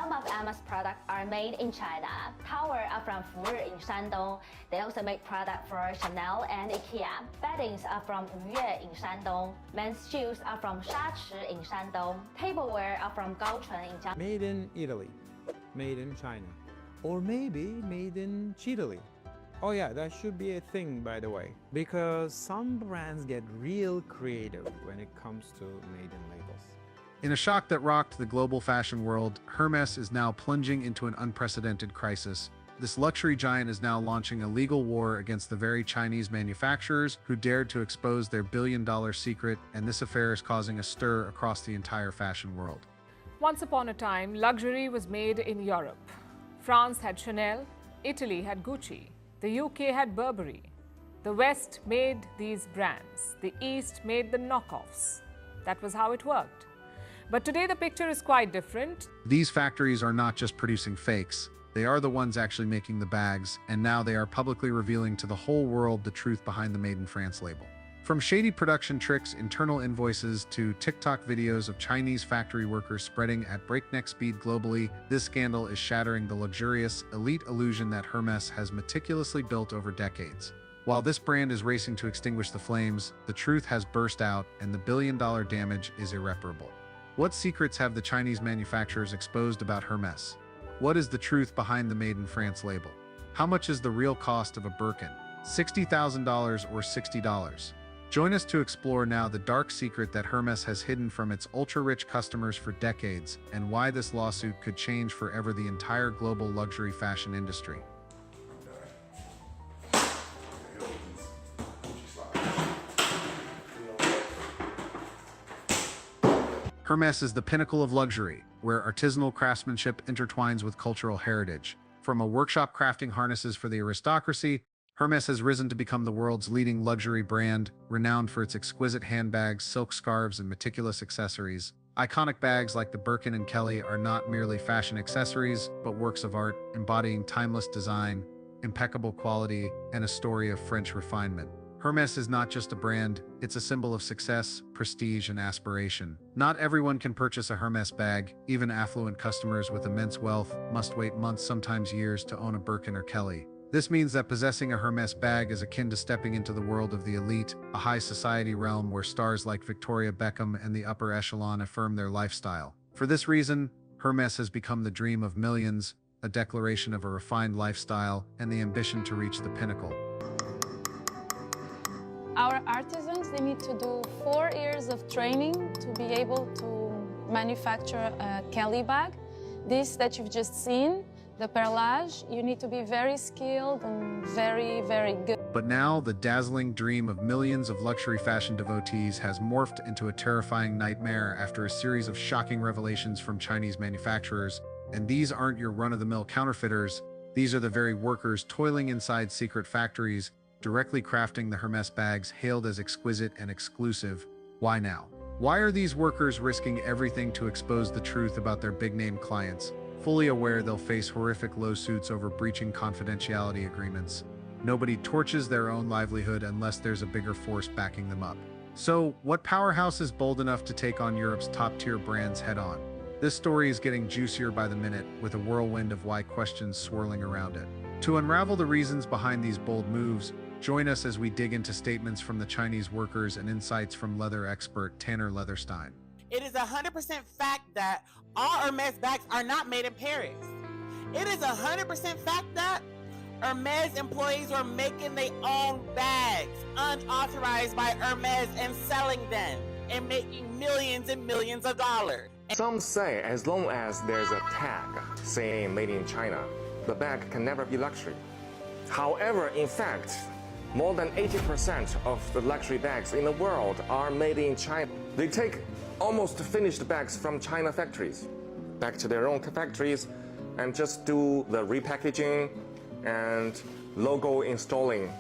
Some of Emma's products are made in China. Towels are from Fuyue in Shandong. They also make products for Chanel and IKEA. Beddings are from Yue in Shandong. Men's shoes are from Shachi in Shandong. Tableware are from Gaochun in Jiangsu. Made in Italy, made in China, or maybe made in Chile. Oh yeah, that should be a thing, by the way, because some brands get real creative when it comes to made in labels. In a shock that rocked the global fashion world, Hermès is now plunging into an unprecedented crisis. This luxury giant is now launching a legal war against the very Chinese manufacturers who dared to expose their billion-dollar secret, and this affair is causing a stir across the entire fashion world. Once upon a time, luxury was made in Europe. France had Chanel, Italy had Gucci, the UK had Burberry. The West made these brands, the East made the knockoffs. That was how it worked. But today the picture is quite different. These factories are not just producing fakes, they are the ones actually making the bags, and now they are publicly revealing to the whole world the truth behind the Made in France label. From shady production tricks, internal invoices, to TikTok videos of Chinese factory workers spreading at breakneck speed globally, this scandal is shattering the luxurious, elite illusion that Hermès has meticulously built over decades. While this brand is racing to extinguish the flames, the truth has burst out and the billion-dollar damage is irreparable. What secrets have the Chinese manufacturers exposed about Hermès? What is the truth behind the Made in France label? How much is the real cost of a Birkin? $60,000 or $60? Join us to explore now the dark secret that Hermès has hidden from its ultra-rich customers for decades, and why this lawsuit could change forever the entire global luxury fashion industry. Hermès is the pinnacle of luxury, where artisanal craftsmanship intertwines with cultural heritage. From a workshop crafting harnesses for the aristocracy, Hermès has risen to become the world's leading luxury brand, renowned for its exquisite handbags, silk scarves, and meticulous accessories. Iconic bags like the Birkin and Kelly are not merely fashion accessories, but works of art, embodying timeless design, impeccable quality, and a story of French refinement. Hermès is not just a brand, it's a symbol of success, prestige, and aspiration. Not everyone can purchase a Hermès bag. Even affluent customers with immense wealth must wait months, sometimes years, to own a Birkin or Kelly. This means that possessing a Hermès bag is akin to stepping into the world of the elite, a high society realm where stars like Victoria Beckham and the upper echelon affirm their lifestyle. For this reason, Hermès has become the dream of millions, a declaration of a refined lifestyle and the ambition to reach the pinnacle. Our artisans, they need to do 4 years of training to be able to manufacture a Kelly bag. This that you've just seen, the perlage, you need to be very skilled and very, very good. But now, the dazzling dream of millions of luxury fashion devotees has morphed into a terrifying nightmare after a series of shocking revelations from Chinese manufacturers. And these aren't your run-of-the-mill counterfeiters. These are the very workers toiling inside secret factories, directly crafting the Hermès bags hailed as exquisite and exclusive. Why now? Why are these workers risking everything to expose the truth about their big-name clients, fully aware they'll face horrific lawsuits over breaching confidentiality agreements? Nobody torches their own livelihood unless there's a bigger force backing them up. So, what powerhouse is bold enough to take on Europe's top-tier brands head-on? This story is getting juicier by the minute, with a whirlwind of why questions swirling around it. To unravel the reasons behind these bold moves, join us as we dig into statements from the Chinese workers and insights from leather expert Tanner Leatherstein. It is 100% fact that all Hermès bags are not made in Paris. It is 100% fact that Hermès employees were making their own bags, unauthorized by Hermès, and selling them, and making millions and millions of dollars. Some say as long as there's a tag saying made in China, the bag can never be luxury. However, in fact, more than 80% of the luxury bags in the world are made in China. They take almost finished bags from China factories back to their own factories and just do the repackaging and logo installing,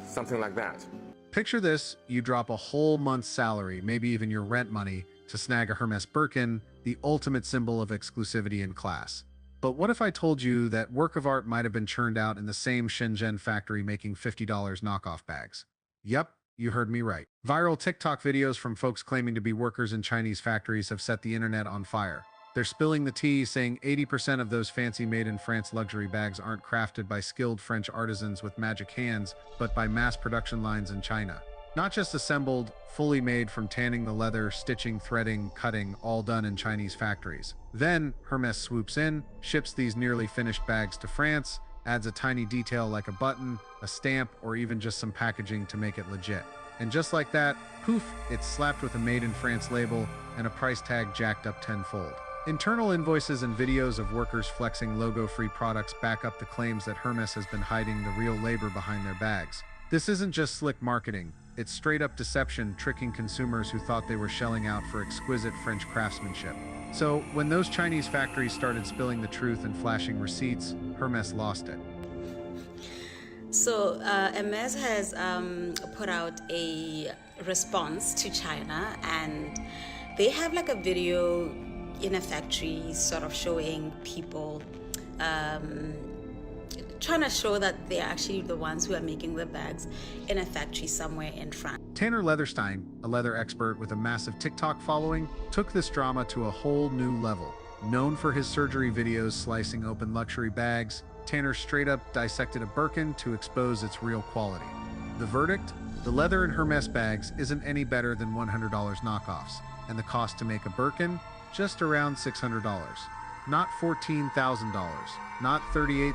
something like that. Picture this: you drop a whole month's salary, maybe even your rent money, to snag a Hermès Birkin, the ultimate symbol of exclusivity and class. But what if I told you that work of art might have been churned out in the same Shenzhen factory making $50 knockoff bags? Yep, you heard me right. Viral TikTok videos from folks claiming to be workers in Chinese factories have set the internet on fire. They're spilling the tea, saying 80% of those fancy made-in-France luxury bags aren't crafted by skilled French artisans with magic hands, but by mass production lines in China. Not just assembled, fully made from tanning the leather, stitching, threading, cutting, all done in Chinese factories. Then, Hermès swoops in, ships these nearly finished bags to France, adds a tiny detail like a button, a stamp, or even just some packaging to make it legit. And just like that, poof, it's slapped with a Made in France label and a price tag jacked up tenfold. Internal invoices and videos of workers flexing logo-free products back up the claims that Hermès has been hiding the real labor behind their bags. This isn't just slick marketing, it's straight-up deception, tricking consumers who thought they were shelling out for exquisite French craftsmanship. So, when those Chinese factories started spilling the truth and flashing receipts, Hermès lost it. So Hermès has put out a response to China, and they have like a video in a factory sort of showing people trying to show that they're actually the ones who are making the bags in a factory somewhere in France. Tanner Leatherstein, a leather expert with a massive TikTok following, took this drama to a whole new level. Known for his surgery videos slicing open luxury bags, Tanner straight up dissected a Birkin to expose its real quality. The verdict? The leather in Hermès bags isn't any better than $100 knockoffs, and the cost to make a Birkin? Just around $600. Not $14,000, not $38,000,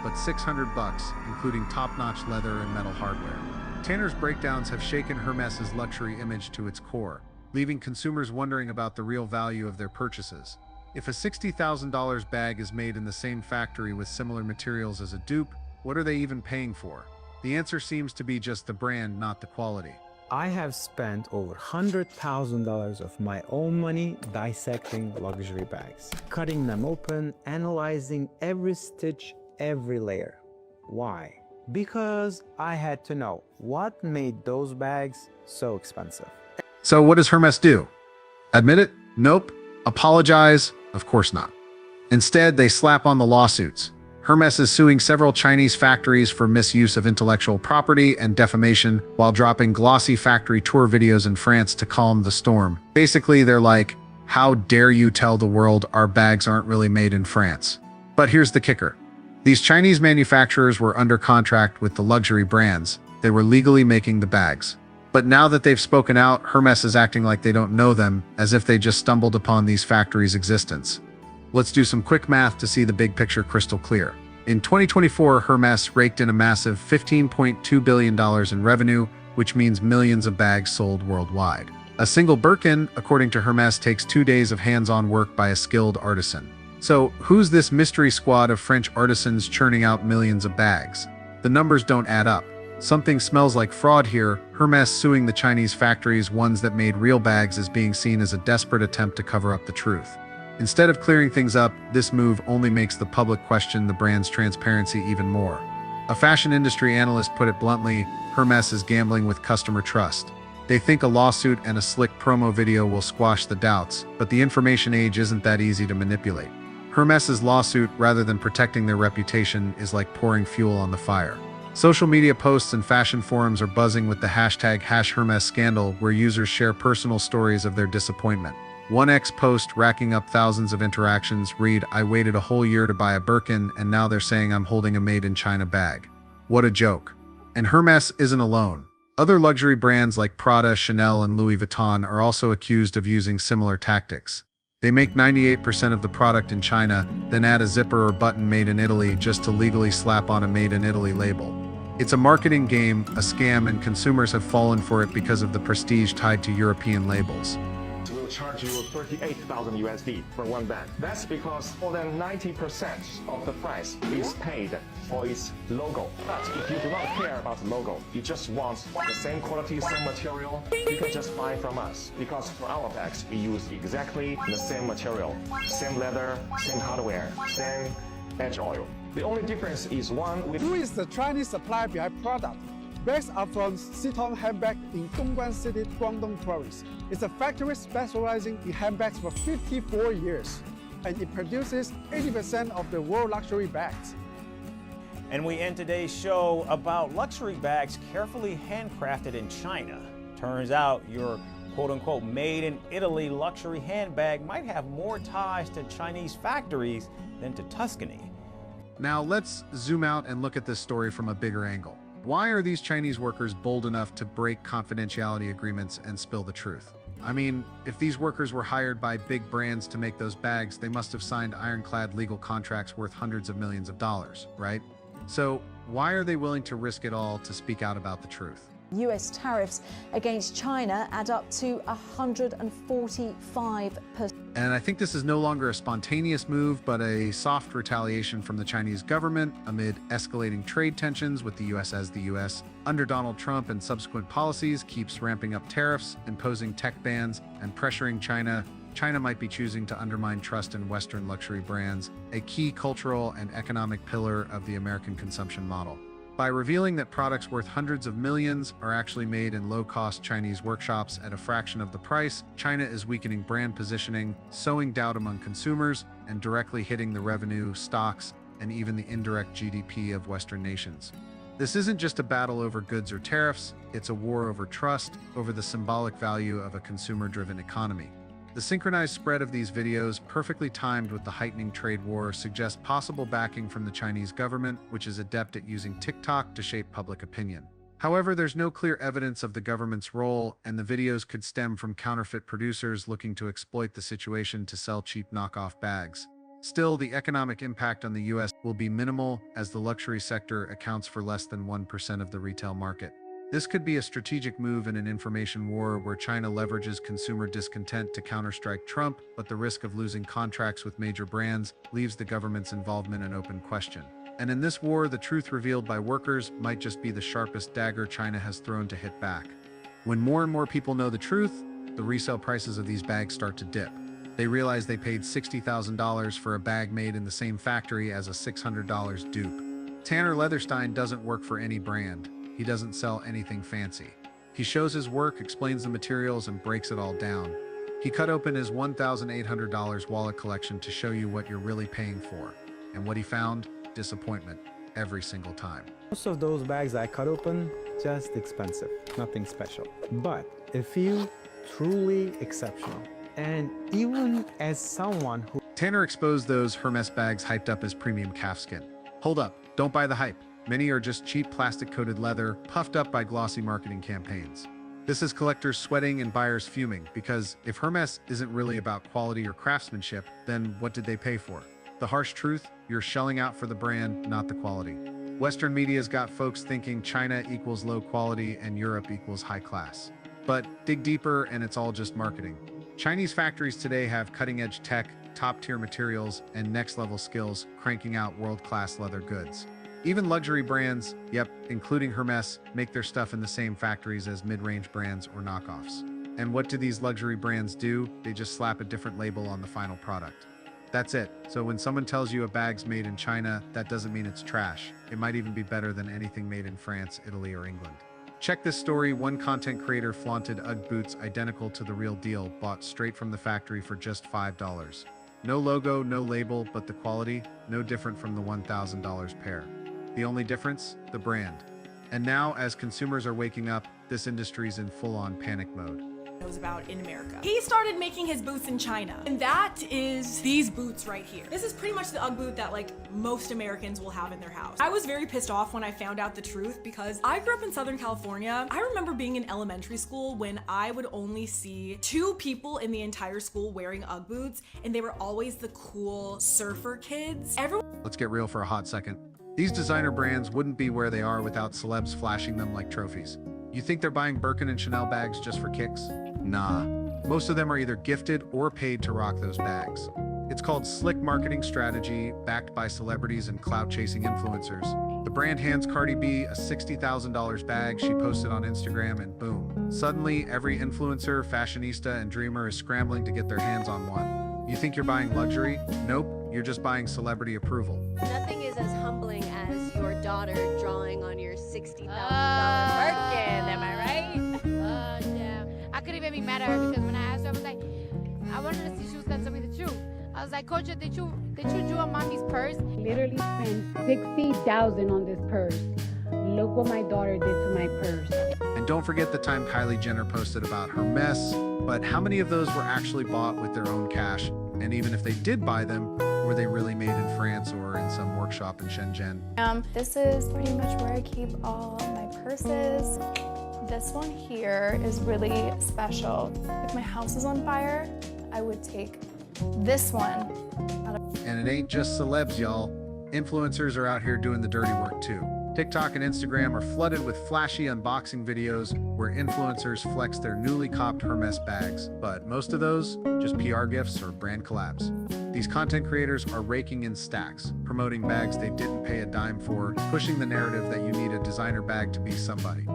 but $600, including top-notch leather and metal hardware. Tanner's breakdowns have shaken Hermès's luxury image to its core, leaving consumers wondering about the real value of their purchases. If a $60,000 bag is made in the same factory with similar materials as a dupe, what are they even paying for? The answer seems to be just the brand, not the quality. I have spent over $100,000 of my own money dissecting luxury bags, cutting them open, analyzing every stitch, every layer. Why? Because I had to know what made those bags so expensive. So what does Hermès do? Admit it? Nope. Apologize? Of course not. Instead, they slap on the lawsuits. Hermès is suing several Chinese factories for misuse of intellectual property and defamation while dropping glossy factory tour videos in France to calm the storm. Basically, they're like, how dare you tell the world our bags aren't really made in France? But here's the kicker. These Chinese manufacturers were under contract with the luxury brands. They were legally making the bags. But now that they've spoken out, Hermès is acting like they don't know them, as if they just stumbled upon these factories' existence. Let's do some quick math to see the big picture crystal clear. In 2024, Hermès raked in a massive $15.2 billion in revenue, which means millions of bags sold worldwide. A single Birkin, according to Hermès, takes 2 days of hands-on work by a skilled artisan. So, who's this mystery squad of French artisans churning out millions of bags? The numbers don't add up. Something smells like fraud here. Hermès suing the Chinese factories, ones that made real bags, is being seen as a desperate attempt to cover up the truth. Instead of clearing things up, this move only makes the public question the brand's transparency even more. A fashion industry analyst put it bluntly, Hermès is gambling with customer trust. They think a lawsuit and a slick promo video will squash the doubts, but the information age isn't that easy to manipulate. Hermès's lawsuit, rather than protecting their reputation, is like pouring fuel on the fire. Social media posts and fashion forums are buzzing with the hashtag #HermèsScandal, where users share personal stories of their disappointment. One ex-post racking up thousands of interactions read, "I waited a whole year to buy a Birkin, and now they're saying I'm holding a made-in-China bag. What a joke." And Hermès isn't alone. Other luxury brands like Prada, Chanel, and Louis Vuitton are also accused of using similar tactics. They make 98% of the product in China, then add a zipper or button made in Italy just to legally slap on a Made in Italy label. It's a marketing game, a scam, and consumers have fallen for it because of the prestige tied to European labels. We'll charge you 38,000 USD for one bag. That's because more than 90% of the price is paid for its logo. But if you do not care about the logo, you just want the same quality, same material, you can just buy from us. Because for our bags, we use exactly the same material, same leather, same hardware, same edge oil. The only difference is Who is the Chinese supplier behind product? Bags are from Sitong Handbag in Dongguan City, Guangdong Province. It's a factory specializing in handbags for 54 years, and it produces 80% of the world luxury bags. And we end today's show about luxury bags carefully handcrafted in China. Turns out your quote-unquote made in Italy luxury handbag might have more ties to Chinese factories than to Tuscany. Now let's zoom out and look at this story from a bigger angle. Why are these Chinese workers bold enough to break confidentiality agreements and spill the truth? I mean, if these workers were hired by big brands to make those bags, they must have signed ironclad legal contracts worth hundreds of millions of dollars, right? So why are they willing to risk it all to speak out about the truth? US tariffs against China add up to 145%. And I think this is no longer a spontaneous move, but a soft retaliation from the Chinese government amid escalating trade tensions with the US, as the US, under Donald Trump and subsequent policies, keeps ramping up tariffs, imposing tech bans, and pressuring China. China might be choosing to undermine trust in Western luxury brands, a key cultural and economic pillar of the American consumption model. By revealing that products worth hundreds of millions are actually made in low-cost Chinese workshops at a fraction of the price, China is weakening brand positioning, sowing doubt among consumers, and directly hitting the revenue, stocks, and even the indirect GDP of Western nations. This isn't just a battle over goods or tariffs, it's a war over trust, over the symbolic value of a consumer-driven economy. The synchronized spread of these videos, perfectly timed with the heightening trade war, suggests possible backing from the Chinese government, which is adept at using TikTok to shape public opinion. However, there's no clear evidence of the government's role, and the videos could stem from counterfeit producers looking to exploit the situation to sell cheap knockoff bags. Still, the economic impact on the US will be minimal, as the luxury sector accounts for less than 1% of the retail market. This could be a strategic move in an information war where China leverages consumer discontent to counterstrike Trump, but the risk of losing contracts with major brands leaves the government's involvement an open question. And in this war, the truth revealed by workers might just be the sharpest dagger China has thrown to hit back. When more and more people know the truth, the resale prices of these bags start to dip. They realize they paid $60,000 for a bag made in the same factory as a $600 dupe. Tanner Leatherstein doesn't work for any brand. He doesn't sell anything fancy. He shows his work, explains the materials, and breaks it all down. He cut open his $1,800 wallet collection to show you what you're really paying for. And what he found? Disappointment. Every single time. Most of those bags I cut open, just expensive, nothing special. But it feels truly exceptional. And even as someone who... Tanner exposed those Hermes bags hyped up as premium calfskin. Hold up, don't buy the hype. Many are just cheap plastic-coated leather, puffed up by glossy marketing campaigns. This is collectors sweating and buyers fuming, because if Hermes isn't really about quality or craftsmanship, then what did they pay for? The harsh truth? You're shelling out for the brand, not the quality. Western media's got folks thinking China equals low quality and Europe equals high class. But dig deeper and it's all just marketing. Chinese factories today have cutting-edge tech, top-tier materials, and next-level skills, cranking out world-class leather goods. Even luxury brands, yep, including Hermes, make their stuff in the same factories as mid-range brands or knockoffs. And what do these luxury brands do? They just slap a different label on the final product. That's it. So when someone tells you a bag's made in China, that doesn't mean it's trash. It might even be better than anything made in France, Italy, or England. Check this story. One content creator flaunted UGG boots identical to the real deal, bought straight from the factory for just $5. No logo, no label, but the quality, no different from the $1,000 pair. The only difference? The brand. And now, as consumers are waking up, this industry's in full-on panic mode. Knows about in America. He started making his boots in China, and that is these boots right here. This is pretty much the UGG boot that like most Americans will have in their house. I was very pissed off when I found out the truth because I grew up in Southern California. I remember being in elementary school when I would only see 2 people in the entire school wearing UGG boots, and they were always the cool surfer kids. Let's get real for a hot second. These designer brands wouldn't be where they are without celebs flashing them like trophies. You think they're buying Birkin and Chanel bags just for kicks? Nah. Most of them are either gifted or paid to rock those bags. It's called slick marketing strategy, backed by celebrities and clout-chasing influencers. The brand hands Cardi B a $60,000 bag she posted on Instagram, and boom. Suddenly, every influencer, fashionista, and dreamer is scrambling to get their hands on one. You think you're buying luxury? Nope, you're just buying celebrity approval. Nothing is as humbling as your daughter drawing on your $60,000 Birkin, am I right? Yeah. I couldn't even be mad at her because when I asked her, I was like, I wanted to see if she was gonna tell me the truth. I was like, Coach, did you draw on mommy's purse? Literally spent $60,000 on this purse. Look what my daughter did to my purse. And don't forget the time Kylie Jenner posted about her mess, but how many of those were actually bought with their own cash? And even if they did buy them, were they really made in France or in some workshop in Shenzhen? This is pretty much where I keep all my purses. This one here is really special. If my house is on fire, I would take this one. And it ain't just celebs, y'all. Influencers are out here doing the dirty work too. TikTok and Instagram are flooded with flashy unboxing videos where influencers flex their newly copped Hermes bags, but most of those just PR gifts or brand collabs. These content creators are raking in stacks, promoting bags they didn't pay a dime for, pushing the narrative that you need a designer bag to be somebody.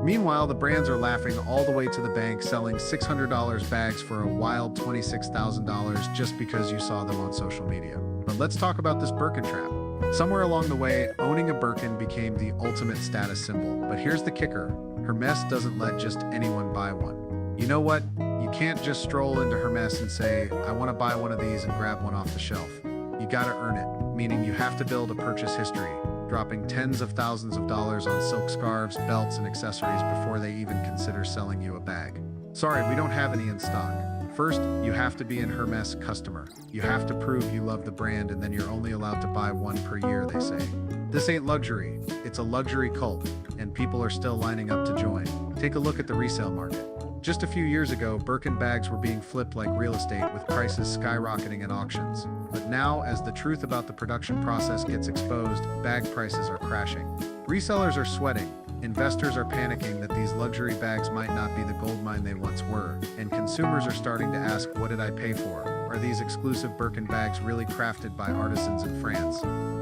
Meanwhile, the brands are laughing all the way to the bank, selling $600 bags for a wild $26,000 just because you saw them on social media. But let's talk about this Birkin trap. Somewhere along the way, owning a Birkin became the ultimate status symbol. But here's the kicker. Hermes doesn't let just anyone buy one. You know what? You can't just stroll into Hermes and say, I want to buy one of these and grab one off the shelf. You gotta earn it, meaning you have to build a purchase history, dropping tens of thousands of dollars on silk scarves, belts, and accessories before they even consider selling you a bag. Sorry, we don't have any in stock. First, you have to be an Hermes customer. You have to prove you love the brand, and then you're only allowed to buy one per year, they say. This ain't luxury, it's a luxury cult, and people are still lining up to join. Take a look at the resale market. Just a few years ago, Birkin bags were being flipped like real estate with prices skyrocketing at auctions. But now, as the truth about the production process gets exposed, bag prices are crashing. Resellers are sweating. Investors are panicking that these luxury bags might not be the goldmine they once were, and consumers are starting to ask, what did I pay for? Are these exclusive Birkin bags really crafted by artisans in France?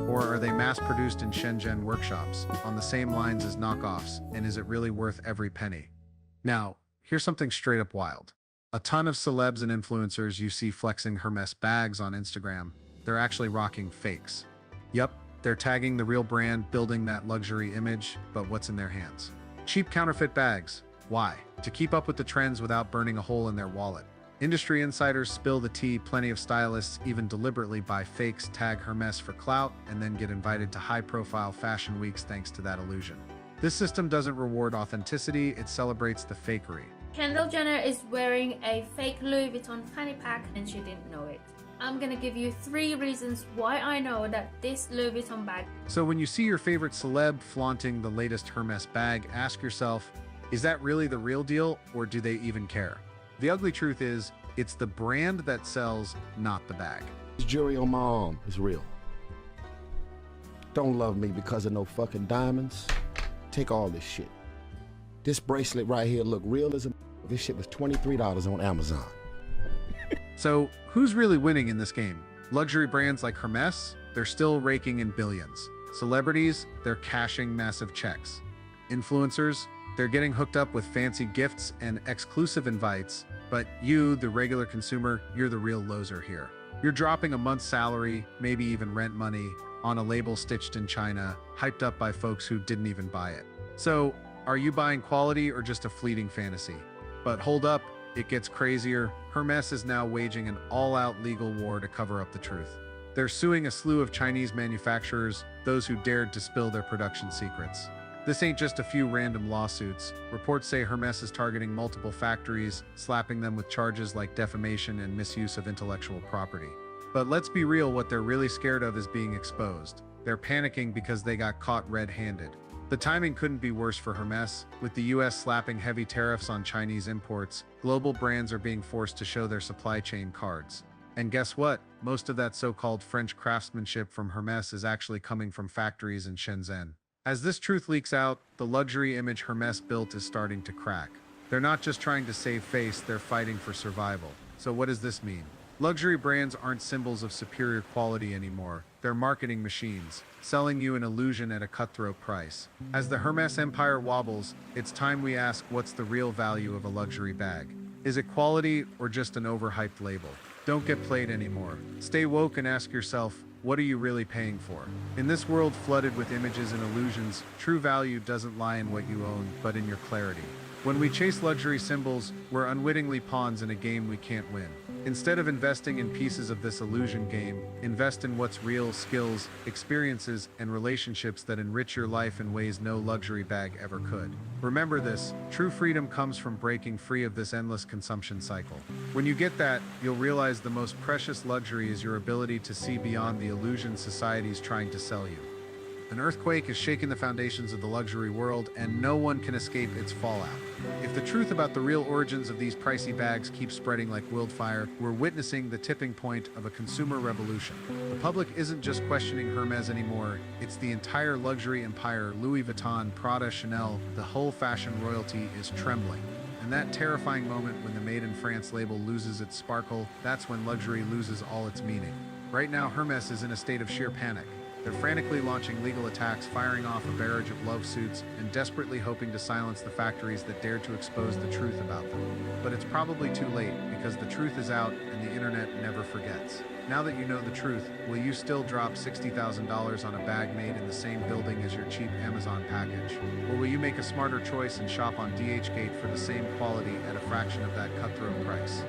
Or are they mass-produced in Shenzhen workshops, on the same lines as knockoffs, and is it really worth every penny? Now, here's something straight up wild. A ton of celebs and influencers you see flexing Hermes bags on Instagram, they're actually rocking fakes. Yup. They're tagging the real brand, building that luxury image, but what's in their hands? Cheap counterfeit bags. Why? To keep up with the trends without burning a hole in their wallet. Industry insiders spill the tea. Plenty of stylists even deliberately buy fakes, tag Hermes for clout, and then get invited to high-profile fashion weeks thanks to that illusion. This system doesn't reward authenticity, it celebrates the fakery. Kendall Jenner is wearing a fake Louis Vuitton fanny pack and she didn't know it. I'm gonna give you 3 reasons why I know that this Louis Vuitton bag. So when you see your favorite celeb flaunting the latest Hermes bag, ask yourself, is that really the real deal, or do they even care? The ugly truth is, it's the brand that sells, not the bag. This jewelry on my arm is real. Don't love me because of no fucking diamonds. Take all this shit. This bracelet right here look real as a... This shit was $23 on Amazon. So, who's really winning in this game? Luxury brands like Hermes? They're still raking in billions. Celebrities? They're cashing massive checks. Influencers? They're getting hooked up with fancy gifts and exclusive invites. But you, the regular consumer, you're the real loser here. You're dropping a month's salary, maybe even rent money, on a label stitched in China, hyped up by folks who didn't even buy it. So, are you buying quality or just a fleeting fantasy? But hold up. It gets crazier. Hermes is now waging an all-out legal war to cover up the truth. They're suing a slew of Chinese manufacturers, those who dared to spill their production secrets. This ain't just a few random lawsuits. Reports say Hermes is targeting multiple factories, slapping them with charges like defamation and misuse of intellectual property. But let's be real, what they're really scared of is being exposed. They're panicking because they got caught red-handed. The timing couldn't be worse for Hermes. With the US slapping heavy tariffs on Chinese imports, global brands are being forced to show their supply chain cards. And guess what? Most of that so-called French craftsmanship from Hermes is actually coming from factories in Shenzhen. As this truth leaks out, the luxury image Hermes built is starting to crack. They're not just trying to save face, they're fighting for survival. So what does this mean? Luxury brands aren't symbols of superior quality anymore. They're marketing machines, selling you an illusion at a cutthroat price. As the Hermes empire wobbles, it's time we ask, what's the real value of a luxury bag? Is it quality or just an overhyped label? Don't get played anymore. Stay woke and ask yourself, what are you really paying for? In this world flooded with images and illusions, true value doesn't lie in what you own, but in your clarity. When we chase luxury symbols, we're unwittingly pawns in a game we can't win. Instead of investing in pieces of this illusion game, invest in what's real: skills, experiences, and relationships that enrich your life in ways no luxury bag ever could. Remember this: true freedom comes from breaking free of this endless consumption cycle. When you get that, you'll realize the most precious luxury is your ability to see beyond the illusion society's trying to sell you. An earthquake is shaking the foundations of the luxury world, and no one can escape its fallout. If the truth about the real origins of these pricey bags keeps spreading like wildfire, we're witnessing the tipping point of a consumer revolution. The public isn't just questioning Hermes anymore, it's the entire luxury empire. Louis Vuitton, Prada, Chanel, the whole fashion royalty is trembling. And that terrifying moment when the Made in France label loses its sparkle, that's when luxury loses all its meaning. Right now, Hermes is in a state of sheer panic. They're frantically launching legal attacks, firing off a barrage of love suits, and desperately hoping to silence the factories that dare to expose the truth about them. But it's probably too late, because the truth is out and the internet never forgets. Now that you know the truth, will you still drop $60,000 on a bag made in the same building as your cheap Amazon package? Or will you make a smarter choice and shop on DHgate for the same quality at a fraction of that cutthroat price?